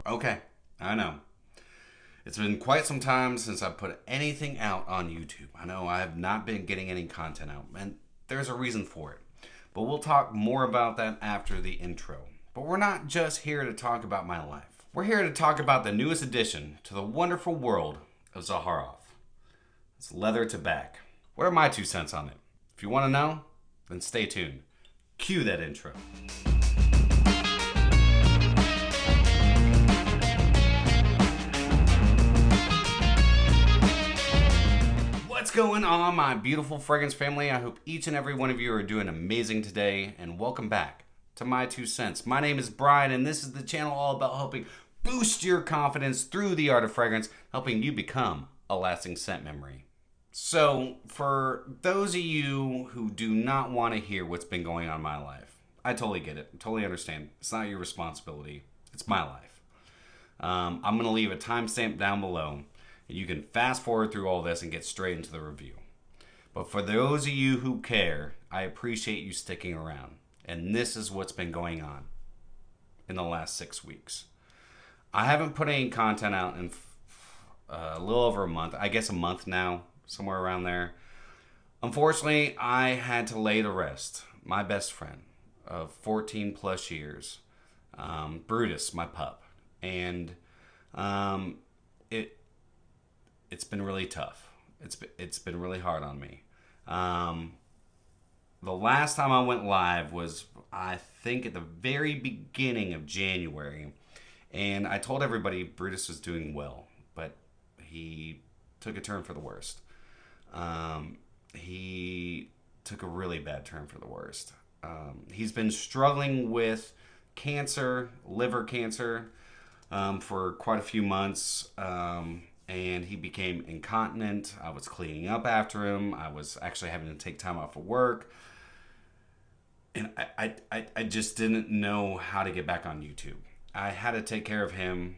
Okay, I know. It's been quite some time since I've put anything out on YouTube. I know I have not been getting any content out, and there's a reason for it. But we'll talk more about that after the intro. But we're not just here to talk about my life. We're here to talk about the newest addition to the wonderful world of Zaharoff. It's Leather Tabac. What are my 2 cents on it? If you want to know, then stay tuned. Cue that intro. What's going on, my beautiful fragrance family? I hope each and every one of you are doing amazing today, and welcome back to My 2 Cents. My name is Brian, and this is the channel all about helping boost your confidence through the art of fragrance, helping you become a lasting scent memory. So, for those of you who do not want to hear what's been going on in my life, I totally get it. I totally understand. It's not your responsibility. It's my life. I'm going to leave a timestamp down below. You can fast forward through all this and get straight into the review. But for those of you who care, I appreciate you sticking around. And this is what's been going on in the last 6 weeks. I haven't put any content out in a little over a month. I guess a month now, somewhere around there. Unfortunately, I had to lay to rest my best friend of 14 plus years, Brutus, my pup. And it's been really tough. It's been really hard on me. The last time I went live was, I think, at the very beginning of January. And I told everybody Brutus was doing well, but he took a turn for the worst. He took a really bad turn for the worst. He's been struggling with cancer, liver cancer, for quite a few months. And he became incontinent. I was cleaning up after him. I was actually having to take time off of work. And I just didn't know how to get back on YouTube. I had to take care of him.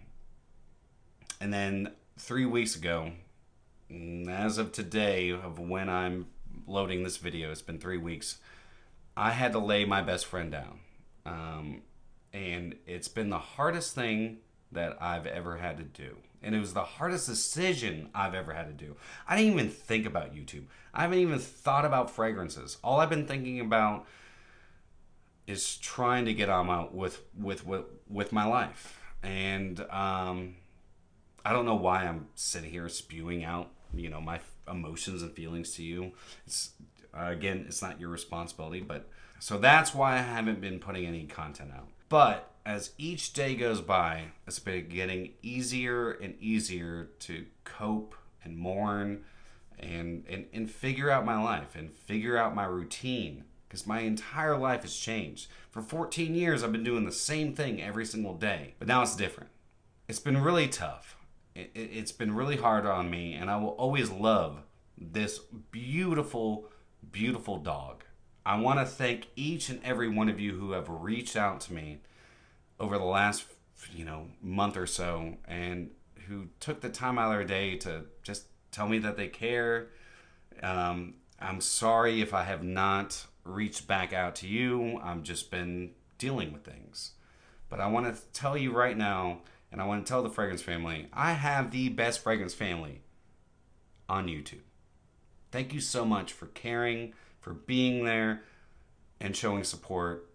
And then 3 weeks ago, as of today, of when I'm loading this video, it's been 3 weeks, I had to lay my best friend down. And it's been the hardest thing that I've ever had to do. And it was the hardest decision I've ever had to do. I didn't even think about YouTube. I haven't even thought about fragrances. All I've been thinking about is trying to get on with my life. And I don't know why I'm sitting here spewing out, my emotions and feelings to you. It's again, it's not your responsibility, but so that's why I haven't been putting any content out. But as each day goes by, it's been getting easier and easier to cope and mourn and figure out my life and figure out my routine, because my entire life has changed. For 14 years, I've been doing the same thing every single day, but now it's different. It's been really tough. It's been really hard on me, and I will always love this beautiful, beautiful dog. I want to thank each and every one of you who have reached out to me over the last, month or so, and who took the time out of their day to just tell me that they care. I'm sorry if I have not reached back out to you. I've just been dealing with things. But I want to tell you right now, and I want to tell the fragrance family, I have the best fragrance family on YouTube. Thank you so much for caring, for being there and showing support,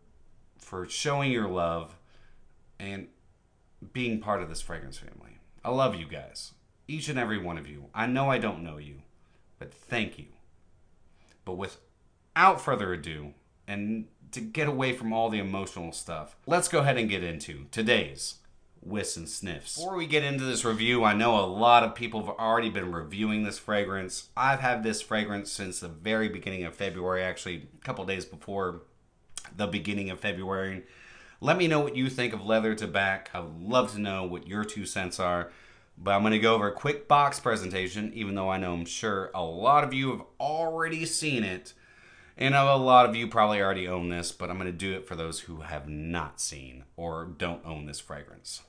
for showing your love, and being part of this fragrance family. I love you guys, each and every one of you. I know I don't know you, but thank you. But without further ado, and to get away from all the emotional stuff, let's go ahead and get into today's whiffs and sniffs. Before we get into this review, I know a lot of people have already been reviewing this fragrance. I've had this fragrance since the very beginning of February, actually a couple days before the beginning of February. Let me know what you think of Leather Tabac. I would love to know what your 2 cents are. But I'm going to go over a quick box presentation, even though I'm sure a lot of you have already seen it. And a lot of you probably already own this, but I'm going to do it for those who have not seen or don't own this fragrance.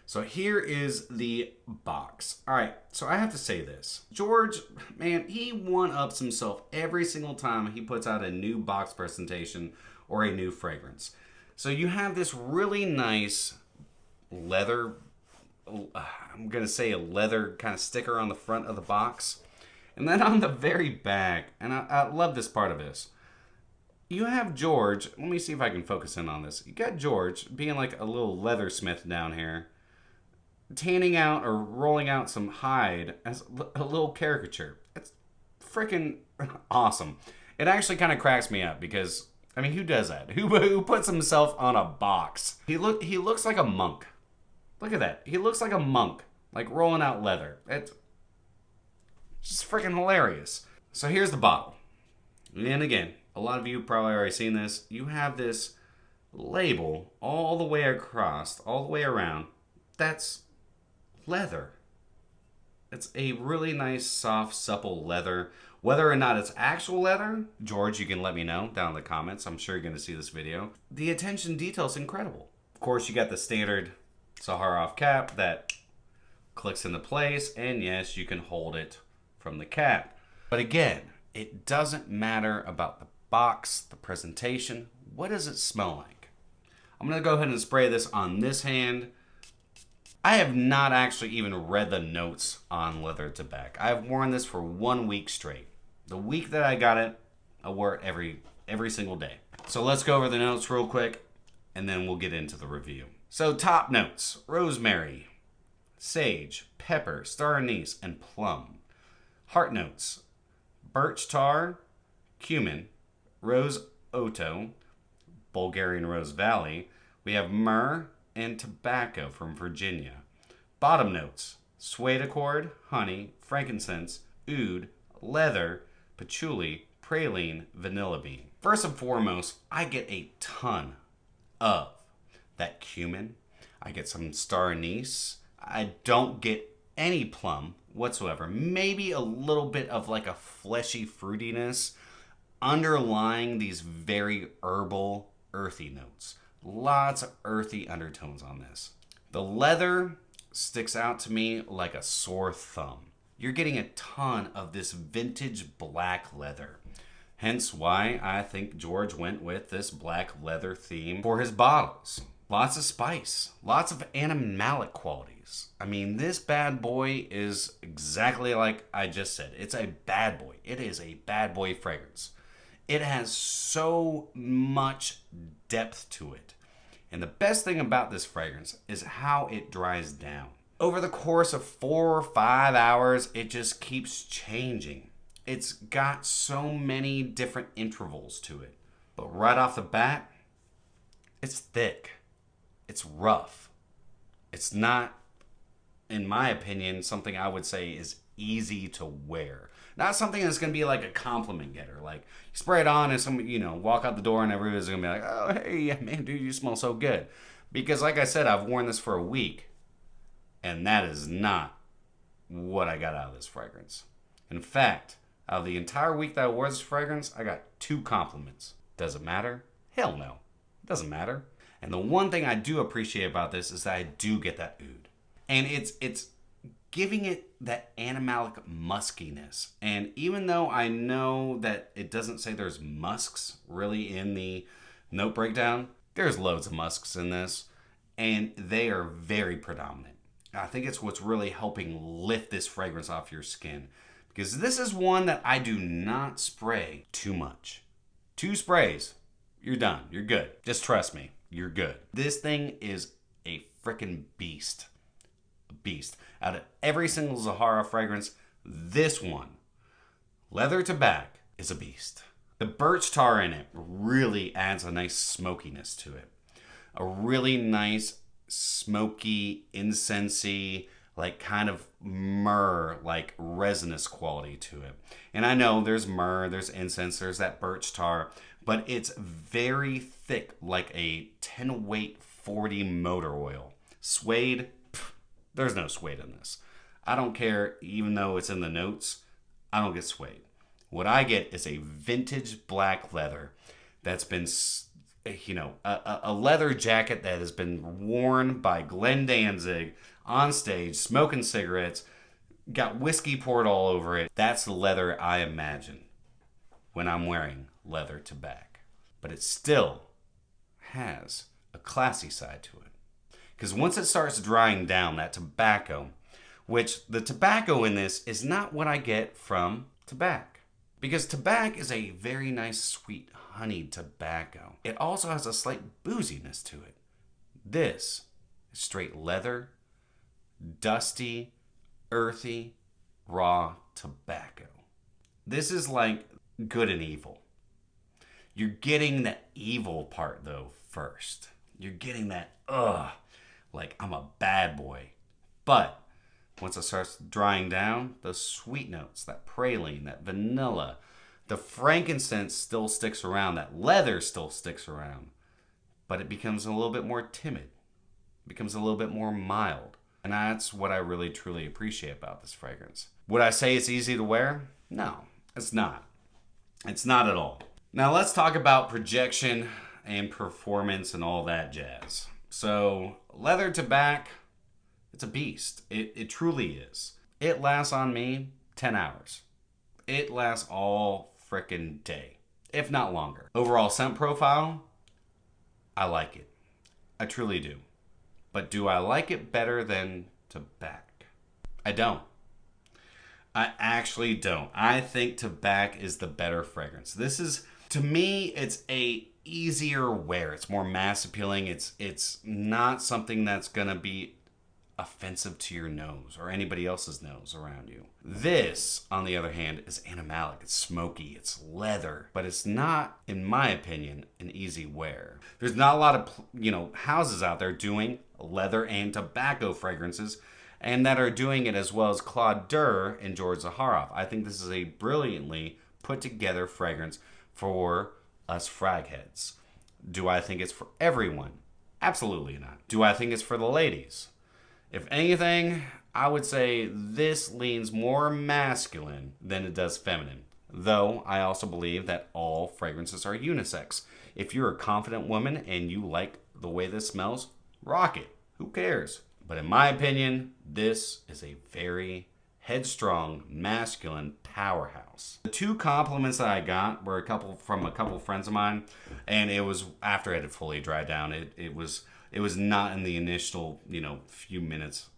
So here is the box. All right, so I have to say this. George, man, he one-ups himself every single time he puts out a new box presentation or a new fragrance. So you have this really nice leather I'm going to say a leather kind of sticker on the front of the box. And then on the very back, and I love this part of this, you have George. Let me see if I can focus in on this. You got George being like a little leathersmith down here, tanning out or rolling out some hide as a little caricature. It's freaking awesome. It actually kind of cracks me up because, I mean, who does that? Who puts himself on a box? He looks like a monk. Look at that. He looks like a monk, like rolling out leather. It's just freaking hilarious. So here's the bottle. And again, a lot of you have probably already seen this. You have this label all the way across, all the way around. That's leather. It's a really nice, soft, supple leather. Whether or not it's actual leather, George, you can let me know down in the comments. I'm sure you're going to see this video. The attention detail is incredible. Of course, you got the standard Zaharoff cap that clicks into place, and yes, you can hold it from the cap. But again, it doesn't matter about the box, the presentation. What does it smell like? I'm going to go ahead and spray this on this hand. I have not actually even read the notes on Leather Tabac. I've worn this for 1 week straight. The week that I got it, I wore it every single day. So let's go over the notes real quick, and then we'll get into the review. So top notes: rosemary, sage, pepper, star anise, and plum. Heart notes: birch tar, cumin, rose otto, Bulgarian Rose Valley. We have myrrh and tobacco from Virginia. Bottom notes: suede accord, honey, frankincense, oud, leather, patchouli, praline, vanilla bean. First and foremost, I get a ton of that cumin. I get some star anise. I don't get any plum whatsoever. Maybe a little bit of like a fleshy fruitiness underlying these very herbal, earthy notes. Lots of earthy undertones on this. The leather sticks out to me like a sore thumb. You're getting a ton of this vintage black leather. Hence why I think George went with this black leather theme for his bottles. Lots of spice, lots of animalic qualities. I mean, this bad boy is exactly like I just said. It's a bad boy. It is a bad boy fragrance. It has so much depth to it. And the best thing about this fragrance is how it dries down. Over the course of 4 or 5 hours, it just keeps changing. It's got so many different intervals to it. But right off the bat, it's thick. It's rough. It's not, in my opinion, something I would say is easy to wear. Not something that's going to be like a compliment getter. Like, you spray it on and somebody, walk out the door and everybody's going to be like, oh, hey, man, dude, you smell so good. Because like I said, I've worn this for a week. And that is not what I got out of this fragrance. In fact, out of the entire week that I wore this fragrance, I got 2 compliments. Does it matter? Hell no. It doesn't matter. And the one thing I do appreciate about this is that I do get that oud. And it's giving it that animalic muskiness. And even though I know that it doesn't say there's musks really in the note breakdown, there's loads of musks in this. And they are very predominant. I think it's what's really helping lift this fragrance off your skin. Because this is one that I do not spray too much. 2 sprays, you're done. You're good. Just trust me. You're good. This thing is a freaking beast. A beast. Out of every single Zaharoff fragrance, this one, Leather Tabac, is a beast. The birch tar in it really adds a nice smokiness to it. A really nice smoky, incensey, like kind of myrrh, like resinous quality to it. And I know there's myrrh, there's incense, there's that birch tar, but it's very thick, like a 10 weight 40 motor oil. Suede, there's no suede in this. I don't care, even though it's in the notes, I don't get suede. What I get is a vintage black leather that's been, a leather jacket that has been worn by Glenn Danzig on stage, smoking cigarettes, got whiskey poured all over it. That's the leather I imagine when I'm wearing Leather Tabac. But it still has a classy side to it. Because once it starts drying down, that tobacco, which the tobacco in this is not what I get from tabac. Because tabac is a very nice, sweet, honeyed tobacco. It also has a slight booziness to it. This is straight leather, dusty, earthy, raw tobacco. This is like good and evil. You're getting the evil part though first. You're getting that, like I'm a bad boy. But once it starts drying down, those sweet notes, that praline, that vanilla, the frankincense still sticks around, that leather still sticks around, but it becomes a little bit more timid. It becomes a little bit more mild. And that's what I really truly appreciate about this fragrance. Would I say it's easy to wear? No, it's not. It's not at all. Now let's talk about projection and performance and all that jazz. So Leather Tabac, it's a beast. It truly is. It lasts on me 10 hours. It lasts all frickin' day, if not longer. Overall scent profile, I like it. I truly do. But do I like it better than Tabac? I don't. I actually don't. I think Tabac is the better fragrance. This is, to me, it's a easier wear. It's more mass appealing. It's not something that's gonna be offensive to your nose or anybody else's nose around you. This, on the other hand, is animalic. It's smoky, it's leather, but it's not, in my opinion, an easy wear. There's not a lot of, houses out there doing leather and tobacco fragrances, and that are doing it as well as Claude Durr and George Zaharoff. I think this is a brilliantly put together fragrance for us frag heads. Do I think it's for everyone? Absolutely not. Do I think it's for the ladies? If anything, I would say this leans more masculine than it does feminine. Though I also believe that all fragrances are unisex. If you're a confident woman and you like the way this smells, rock it. Who cares? But in my opinion, this is a very headstrong, masculine powerhouse. The two compliments that I got were from a couple friends of mine, and it was after it had fully dried down. It was not in the initial, few minutes,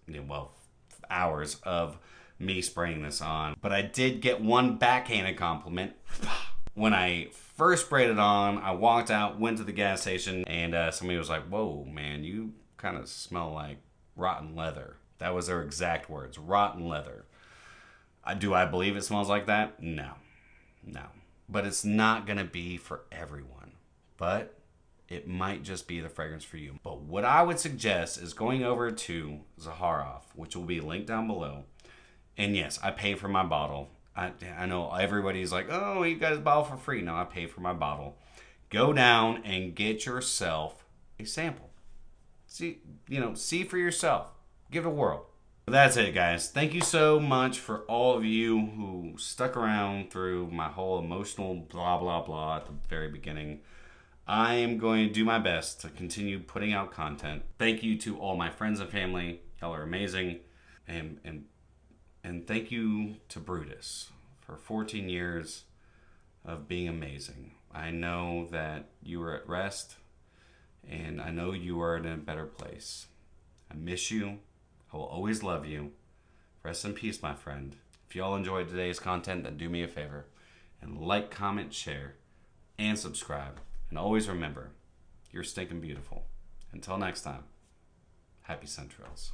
hours of me spraying this on. But I did get one backhanded compliment. When I first sprayed it on, I walked out, went to the gas station, and somebody was like, "Whoa, man, you kind of smell like rotten leather." That was their exact words, rotten leather. Do I believe it smells like that? No. But it's not gonna be for everyone. But it might just be the fragrance for you. But what I would suggest is going over to Zaharoff, which will be linked down below. And yes, I pay for my bottle. I know everybody's like, "Oh, you got his bottle for free." No, I pay for my bottle. Go down and get yourself a sample. See for yourself. Give it a whirl. But that's it, guys. Thank you so much for all of you who stuck around through my whole emotional blah, blah, blah at the very beginning. I am going to do my best to continue putting out content. Thank you to all my friends and family. Y'all are amazing. And thank you to Brutus for 14 years of being amazing. I know that you are at rest, and I know you are in a better place. I miss you. I will always love you. Rest in peace, my friend. If y'all enjoyed today's content, then do me a favor and like, comment, share, and subscribe. And always remember, you're stinking beautiful. Until next time, happy scent trails.